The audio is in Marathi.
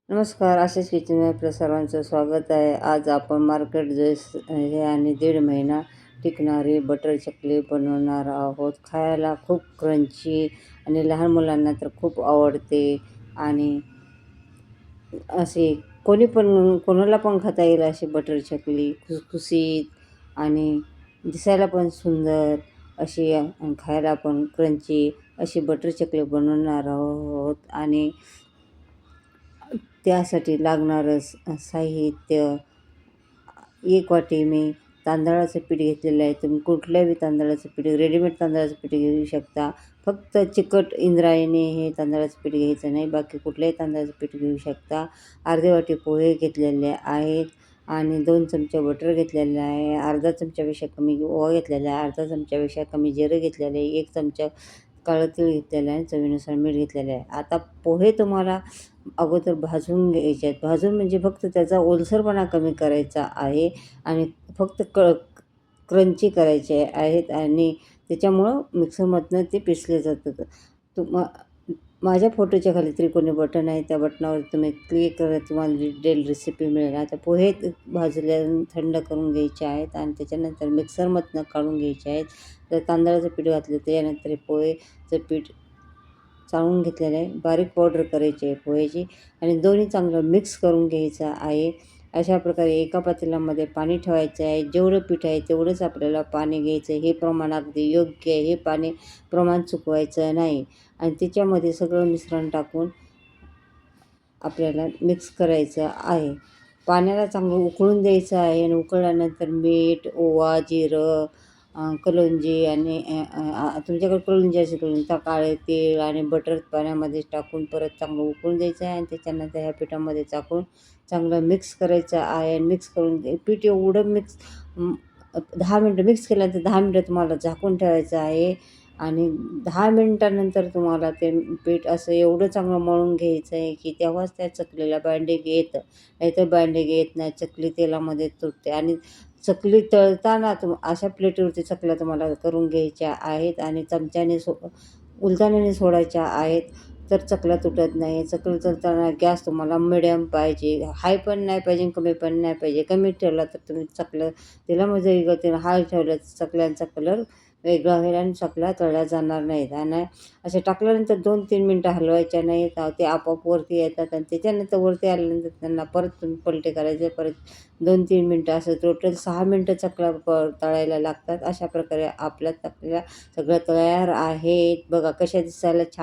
नमस्कार. आशिष किचनमध्ये आपल्या सर्वांचं स्वागत आहे. आज आपण मार्केट ड्रेस हे आणि 1.5 महिना टिकणारी बटर चकली बनवणार आहोत. खायला खूप क्रंची आणि लहान मुलांना तर खूप आवडते आणि असे कोणाला पण खाता येईल अशी बटर चकली खुसखुशीत आणि दिसायला पण सुंदर अशी आणि खायला पण क्रंची अशी बटर चकली बनवणार आहोत. आणि त्यासाठी लागणारं साहित्य 1 वाटी मी तांदळाचं पीठ घेतलेलं आहे. तुम्ही कुठल्याही तांदळाचं पीठ, रेडीमेड तांदळाचं पीठ घेऊ शकता. फक्त चिकट इंद्रायणी हे तांदळाचं पीठ घ्यायचं नाही, बाकी कुठल्याही तांदळाचं पीठ घेऊ शकता. अर्धी वाटी पोहे घेतलेले आहेत आणि 2 चमचे बटर घेतलेलं आहे. अर्धा चमच्यापेक्षा कमी ओवा घेतलेला आहे. अर्धा चमच्यापेक्षा कमी जिरं घेतलेलं आहे. 1 चमचा काळं तीळ घेतलेलं आहे. चवीनुसार मीठ घेतलेलं आहे. आता पोहे तुम्हाला अगोदर भाजून घ्यायचे आहेत. भाजून म्हणजे फक्त त्याचा ओलसरपणा कमी करायचा आहे आणि फक्त क्रंची करायचे आहेत आणि त्याच्यामुळं मिक्सरमधनं ते पिसले जातात. माझ्या फोटोच्या खाली त्रिकोणी बटन आहे, त्या बटनावर तुम्ही क्लिक करा, तुम्हाला डिटेल रेसिपी मिळेल. आता पोहे भाजल्या थंड करून घ्यायचे आहेत आणि त्याच्यानंतर मिक्सरमधनं काढून घ्यायचे आहेत. तर तांदळाचं पीठ घातलं त्यानंतर पोहेचं पीठ चाळून घेतलेलं आहे. बारीक पावडर करायची आहे पोह्याची आणि दोन्ही चांगलं मिक्स करून घ्यायचं आहे. अशा प्रकारे एका पातेल्यामध्ये पाणी ठेवायचं आहे. जेवढं पीठ आहे तेवढंच आपल्याला पाणी घ्यायचं. हे प्रमाण अगदी योग्य आहे. हे पाणी प्रमाण चुकवायचं नाही आणि त्याच्यामध्ये सगळं मिश्रण टाकून आपल्याला मिक्स करायचं आहे. पाण्याला चांगलं उकळून द्यायचं आहे आणि उकळल्यानंतर मीठ, ओवा, जिरं, कलौंजी आणि तुमच्याकडे कलौंजी असेल तर काळे तीळ आणि बटर पाण्यामध्ये टाकून परत चांगलं उकळून द्यायचं आहे आणि त्याच्यानंतर ह्या पिठामध्ये टाकून चांगलं मिक्स करायचं आहे. आणि मिक्स करून पीठ एवढं 10 मिनटं मिक्स केल्यानंतर 10 मिनटं तुम्हाला झाकून ठेवायचं आहे आणि 10 मिनिटानंतर तुम्हाला ते पीठ असं एवढं चांगलं मळून घ्यायचं आहे की तेव्हाच त्या चकलीला बाइंडिंग येतं. नाहीतर बाइंडिंग येत नाही. चकली तेलामध्ये तुटते आणि चकली तळताना अशा प्लेटीवरती चकल्या तुम्हाला करून घ्यायच्या आहेत आणि चमच्याने उलथाण्याने सोडायच्या आहेत. तर चकल्या तुटत नाही. चकली तळताना गॅस तुम्हाला मिडियम पाहिजे. हाय पण नाही पाहिजे, कमी पण नाही पाहिजे. कमी ठेवला तर तुम्ही चकल्या तेलामध्ये विरघळतील. हाय ठेवल्या तर चकल्यांचा कलर वेगळा होईल आणि चकल्या तळल्या जाणार नाहीत. आणि असे टाकल्यानंतर 2-3 मिनटं हलवायच्या नाहीत. ते आपोआप वरती येतात आणि त्याच्यानंतर वरती आल्यानंतर त्यांना परत तुम्ही पलटे करायचे. परत 2-3 मिनटं असं टोटल 6 मिनटं चकल्या तळायला लागतात. अशा प्रकारे आपल्या चकल्या सगळ्या तयार आहेत. बघा कशा दिसायला छान